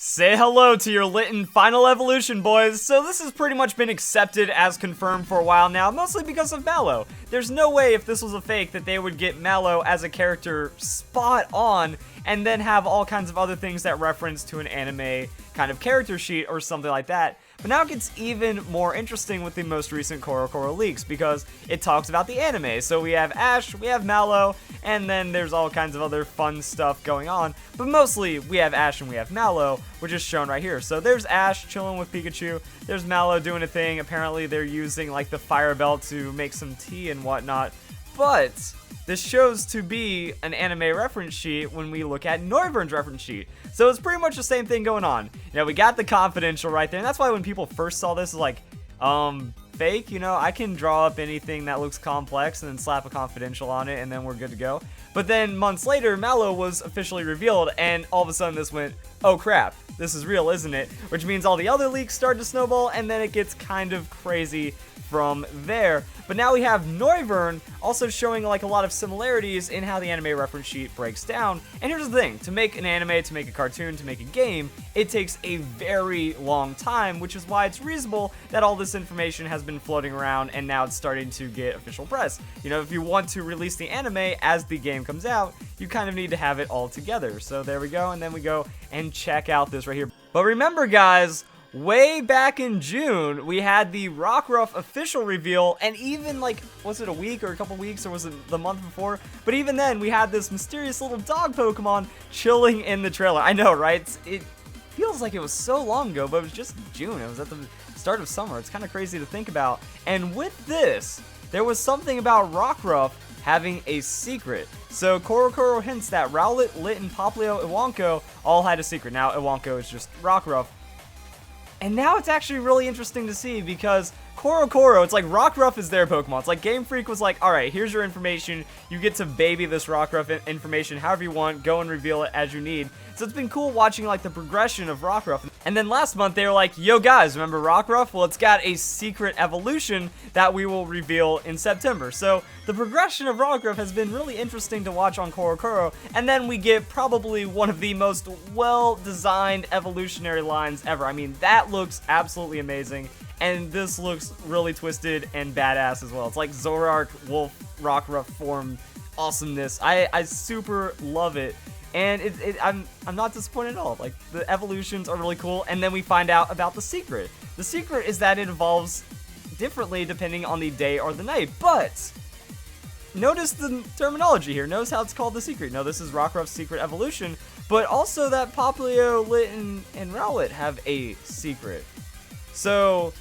Say hello to your Litten Final Evolution, boys. So this has pretty much been accepted as confirmed for a while now, mostly because of Mallow. There's no way if this was a fake that they would get Mallow as a character spot on and then have all kinds of other things that reference to an anime kind of character sheet or something like that. But now it gets even more interesting with the most recent CoroCoro leaks because it talks about the anime. So we have Ash, we have Mallow, and then there's all kinds of other fun stuff going on. But mostly we have Ash and we have Mallow, which is shown right here. So there's Ash chilling with Pikachu. There's Mallow doing a thing. Apparently they're using like the fire belt to make some tea and whatnot. But this shows to be an anime reference sheet when we look at Noivern's reference sheet. So it's pretty much the same thing going on. You know, we got the confidential right there, and that's why when people first saw this, like, fake, you know, I can draw up anything that looks complex and then slap a confidential on it, and then we're good to go. But then months later, Mallow was officially revealed, and all of a sudden this went, oh crap, this is real, isn't it? Which means all the other leaks start to snowball, and then it gets kind of crazy from there. But now we have Noivern also showing like a lot of similarities in how the anime reference sheet breaks down. And here's the thing, to make an anime, to make a cartoon, to make a game, it takes a very long time, which is why it's reasonable that all this information has been floating around and now it's starting to get official press. You know, if you want to release the anime as the game comes out, you kind of need to have it all together. So there we go, and then we go and check out this right here. But remember guys, way back in June, we had the Rockruff official reveal, and even like, was it a week or a couple weeks, or was it the month before? But even then, we had this mysterious little dog Pokemon chilling in the trailer. I know, right? It feels like it was so long ago, but it was just June. It was at the start of summer. It's kind of crazy to think about. And with this, there was something about Rockruff having a secret. So CoroCoro hints that Rowlet, Litten, Popplio, Evolution all had a secret. Now Evolution is just Rockruff. And now it's actually really interesting to see because CoroCoro, it's like Rockruff is their Pokemon. It's like Game Freak was like, alright, here's your information. You get to baby this Rockruff information however you want. Go and reveal it as you need. So it's been cool watching like the progression of Rockruff. And then last month they were like, yo guys, remember Rockruff? Well, it's got a secret evolution that we will reveal in September. So the progression of Rockruff has been really interesting to watch on CoroCoro. And then we get probably one of the most well-designed evolutionary lines ever. I mean, that looks absolutely amazing. And this looks really twisted and badass as well. It's like Zoroark, Wolf, Rockruff form awesomeness. I super love it. And I'm not disappointed at all. Like, the evolutions are really cool. And then we find out about the secret. The secret is that it evolves differently depending on the day or the night. But notice the terminology here. Notice how it's called the secret. No, this is Rockruff's secret evolution. But also that Popplio, Litten, and Rowlet have a secret. So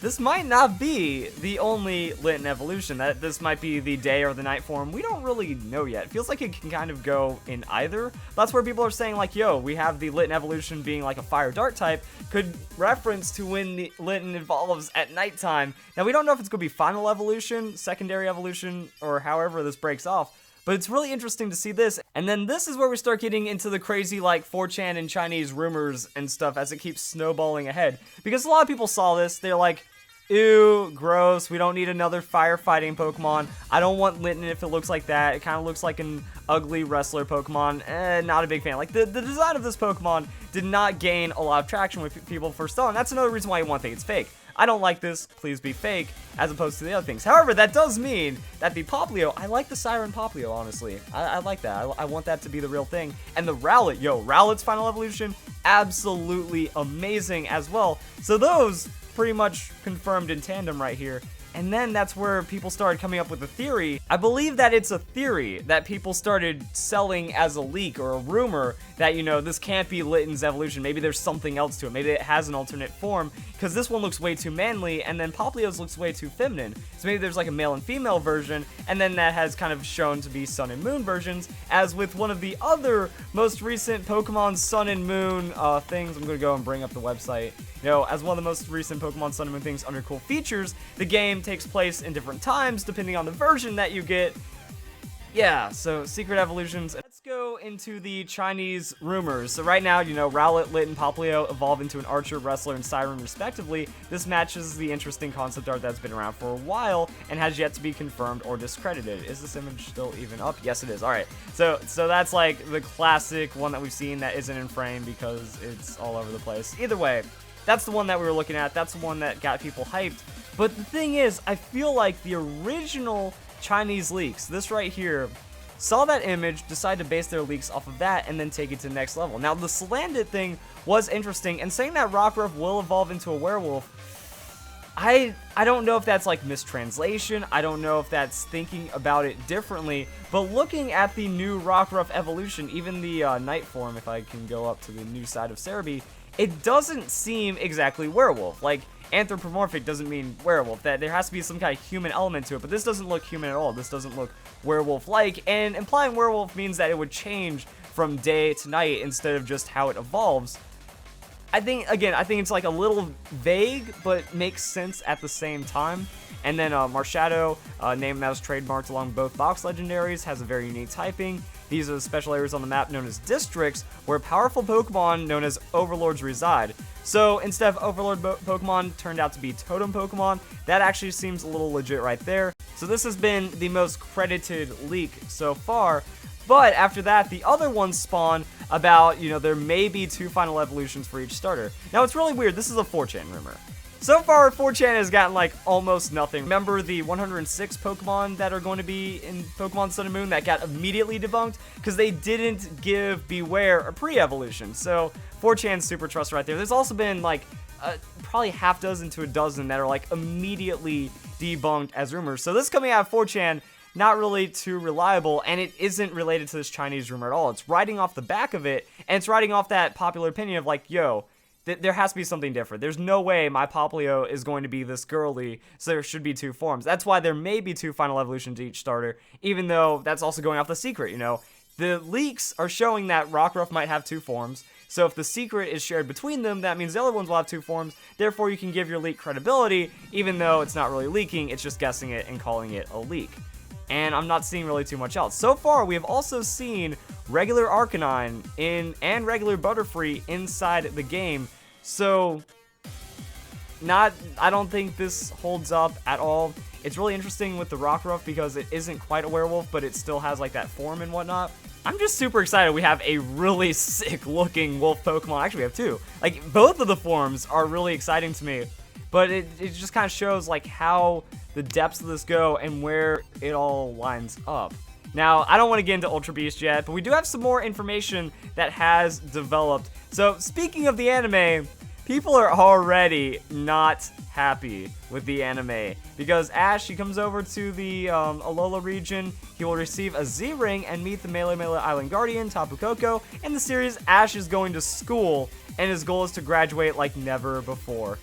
this might not be the only Litten evolution. That this might be the day or the night form. We don't really know yet. It feels like it can kind of go in either. That's where people are saying like, yo, we have the Litten evolution being like a fire dart type. Could reference to when the Litten evolves at nighttime. Now we don't know if it's going to be final evolution, secondary evolution, or however this breaks off. But it's really interesting to see this. And then this is where we start getting into the crazy like 4chan and Chinese rumors and stuff as it keeps snowballing ahead. Because a lot of people saw this, they're like, ew, gross, we don't need another firefighting Pokemon. I don't want Litten if it looks like that. It kind of looks like an ugly wrestler Pokemon. Not a big fan. Like, the design of this Pokemon did not gain a lot of traction with people first saw, and that's another reason why you want to think it's fake. I don't like this, please be fake, as opposed to the other things. However, that does mean that the Popplio, I like the Siren Popplio, honestly. I like that. I want that to be the real thing. And the Rowlet, yo, Rowlet's final evolution, absolutely amazing as well. So those pretty much confirmed in tandem right here. And then that's where people started coming up with a theory. I believe that it's a theory that people started selling as a leak or a rumor that, you know, this can't be Litten's evolution. Maybe there's something else to it. Maybe it has an alternate form, because this one looks way too manly, and then Popplio's looks way too feminine. So maybe there's like a male and female version, and then that has kind of shown to be Sun and Moon versions, as with one of the other most recent Pokemon Sun and Moon things. I'm going to go and bring up the website. You know, as one of the most recent Pokemon Sun and Moon things under cool features, the game takes place in different times depending on the version that you get. Yeah, so secret evolutions. Let's go into the Chinese rumors. So right now, you know, Rowlet, Litten, Popplio evolve into an archer, wrestler, and siren respectively. This matches the interesting concept art that's been around for a while and has yet to be confirmed or discredited. Is this image still even up? Yes, it is. All right. So that's like the classic one that we've seen that isn't in frame because it's all over the place. Either way, that's the one that we were looking at. That's the one that got people hyped. But the thing is, I feel like the original Chinese leaks, this right here, saw that image, decided to base their leaks off of that, and then take it to the next level. Now, the Salandit thing was interesting, and saying that Rockruff will evolve into a werewolf, I don't know if that's like mistranslation, I don't know if that's thinking about it differently, but looking at the new Rockruff Evolution, even the night form, if I can go up to the new side of Cerebi, it doesn't seem exactly werewolf. Like, anthropomorphic doesn't mean werewolf, that there has to be some kind of human element to it, but this doesn't look human at all. This doesn't look werewolf-like, and implying werewolf means that it would change from day to night instead of just how it evolves. I think it's like a little vague, but makes sense at the same time. And then Marshadow, name that was trademarked along both box legendaries, has a very unique typing. These are the special areas on the map known as districts, where powerful Pokemon known as Overlords reside. So instead of Overlord Pokemon turned out to be Totem Pokemon, that actually seems a little legit right there. So this has been the most credited leak so far. But after that, the other ones spawn about, you know, there may be 2 final evolutions for each starter. Now, it's really weird. This is a 4chan rumor. So far, 4chan has gotten, like, almost nothing. Remember the 106 Pokemon that are going to be in Pokemon Sun and Moon that got immediately debunked? Because they didn't give Beware a pre-evolution. So, 4chan's super trust right there. There's also been, like, probably half dozen to a dozen that are, like, immediately debunked as rumors. So this coming out of 4chan, not really too reliable, and it isn't related to this Chinese rumor at all. It's riding off the back of it, and it's riding off that popular opinion of, like, yo, there has to be something different. There's no way my Popplio is going to be this girly, so there should be 2 forms. That's why there may be 2 final evolutions to each starter, even though that's also going off the secret, you know. The leaks are showing that Rockruff might have 2 forms, so if the secret is shared between them, that means the other ones will have 2 forms, therefore you can give your leak credibility, even though it's not really leaking, it's just guessing it and calling it a leak. And I'm not seeing really too much else. So far, we have also seen regular Arcanine and regular Butterfree inside the game. So, I don't think this holds up at all. It's really interesting with the Rockruff because it isn't quite a werewolf, but it still has like that form and whatnot. I'm just super excited we have a really sick looking wolf Pokemon. Actually, we have 2. Like, both of the forms are really exciting to me. But it just kind of shows like how the depths of this go and where it all lines up. Now, I don't want to get into Ultra Beast yet, but we do have some more information that has developed. So, speaking of the anime, people are already not happy with the anime. Because Ash, he comes over to the Alola region, he will receive a Z-Ring and meet the Melee Island Guardian, Tapu Koko. In the series, Ash is going to school, and his goal is to graduate like never before.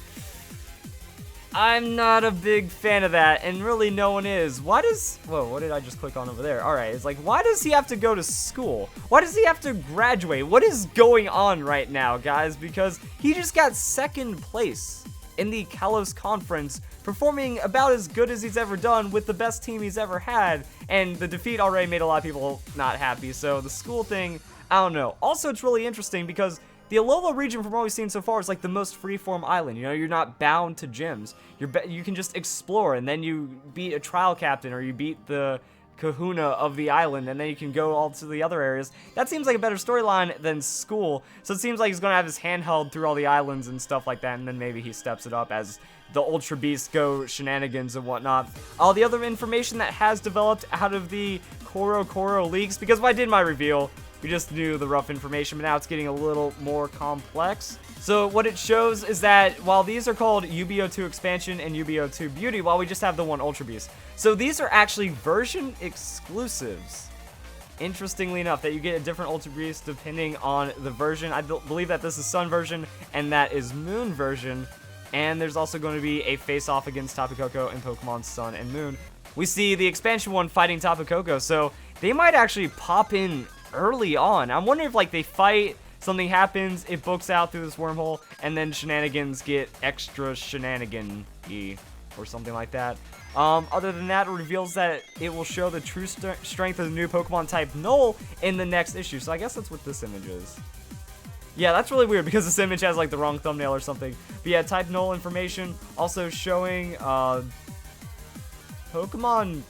I'm not a big fan of that, and really no one is. Why does... Whoa, what did I just click on over there? Alright, it's like, why does he have to go to school? Why does he have to graduate? What is going on right now, guys? Because he just got 2nd place in the Kalos Conference, performing about as good as he's ever done with the best team he's ever had, and the defeat already made a lot of people not happy, so the school thing, I don't know. Also, it's really interesting because the Alola region, from what we've seen so far, is like the most freeform island. You know, you're not bound to gyms. You can just explore, and then you beat a trial captain, or you beat the kahuna of the island, and then you can go all to the other areas. That seems like a better storyline than school, so it seems like he's going to have his hand held through all the islands and stuff like that, and then maybe he steps it up as the Ultra Beasts go shenanigans and whatnot. All the other information that has developed out of the Koro leaks, because when I did my reveal, we just knew the rough information, but now it's getting a little more complex. So what it shows is that while these are called UBO2 Expansion and UBO2 Beauty, while we just have the one Ultra Beast. So these are actually version exclusives. Interestingly enough, that you get a different Ultra Beast depending on the version. I believe that this is Sun version and that is Moon version. And there's also going to be a face-off against Tapu Koko in Pokemon Sun and Moon. We see the expansion one fighting Tapu Koko, so they might actually pop in early on. I'm wondering if like they fight, something happens, it books out through this wormhole, and then shenanigans get extra shenanigan-y. or something like that. Other than that, it reveals that it will show the true strength of the new Pokemon type Null in the next issue. So I guess that's what this image is. Yeah, that's really weird because this image has like the wrong thumbnail or something. But yeah, type Null information. Also showing Pokemon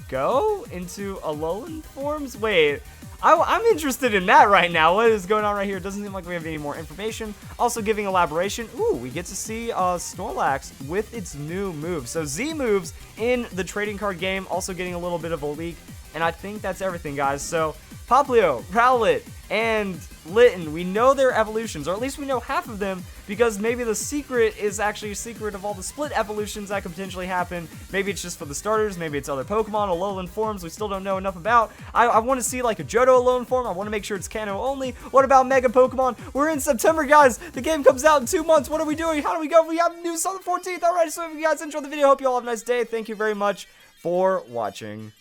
Go into Alolan forms. Wait, I'm interested in that right now. What is going on right here? It doesn't seem like we have any more information. Also giving elaboration. Ooh, we get to see Snorlax with its new moves. So Z moves in the trading card game. Also getting a little bit of a leak. And I think that's everything, guys. So Popplio, Rowlet, and Litten, we know their evolutions, or at least we know half of them, because maybe the secret is actually a secret of all the split evolutions that could potentially happen. Maybe it's just for the starters, maybe it's other Pokemon, Alolan forms we still don't know enough about. I want to see like a Johto Alolan form. I want to make sure it's Kanto only. What about Mega Pokemon? We're in September, guys. The game comes out in 2 months. What are we doing? How do we go? We have news on the 14th. Alright, so if you guys enjoyed the video, hope you all have a nice day. Thank you very much for watching.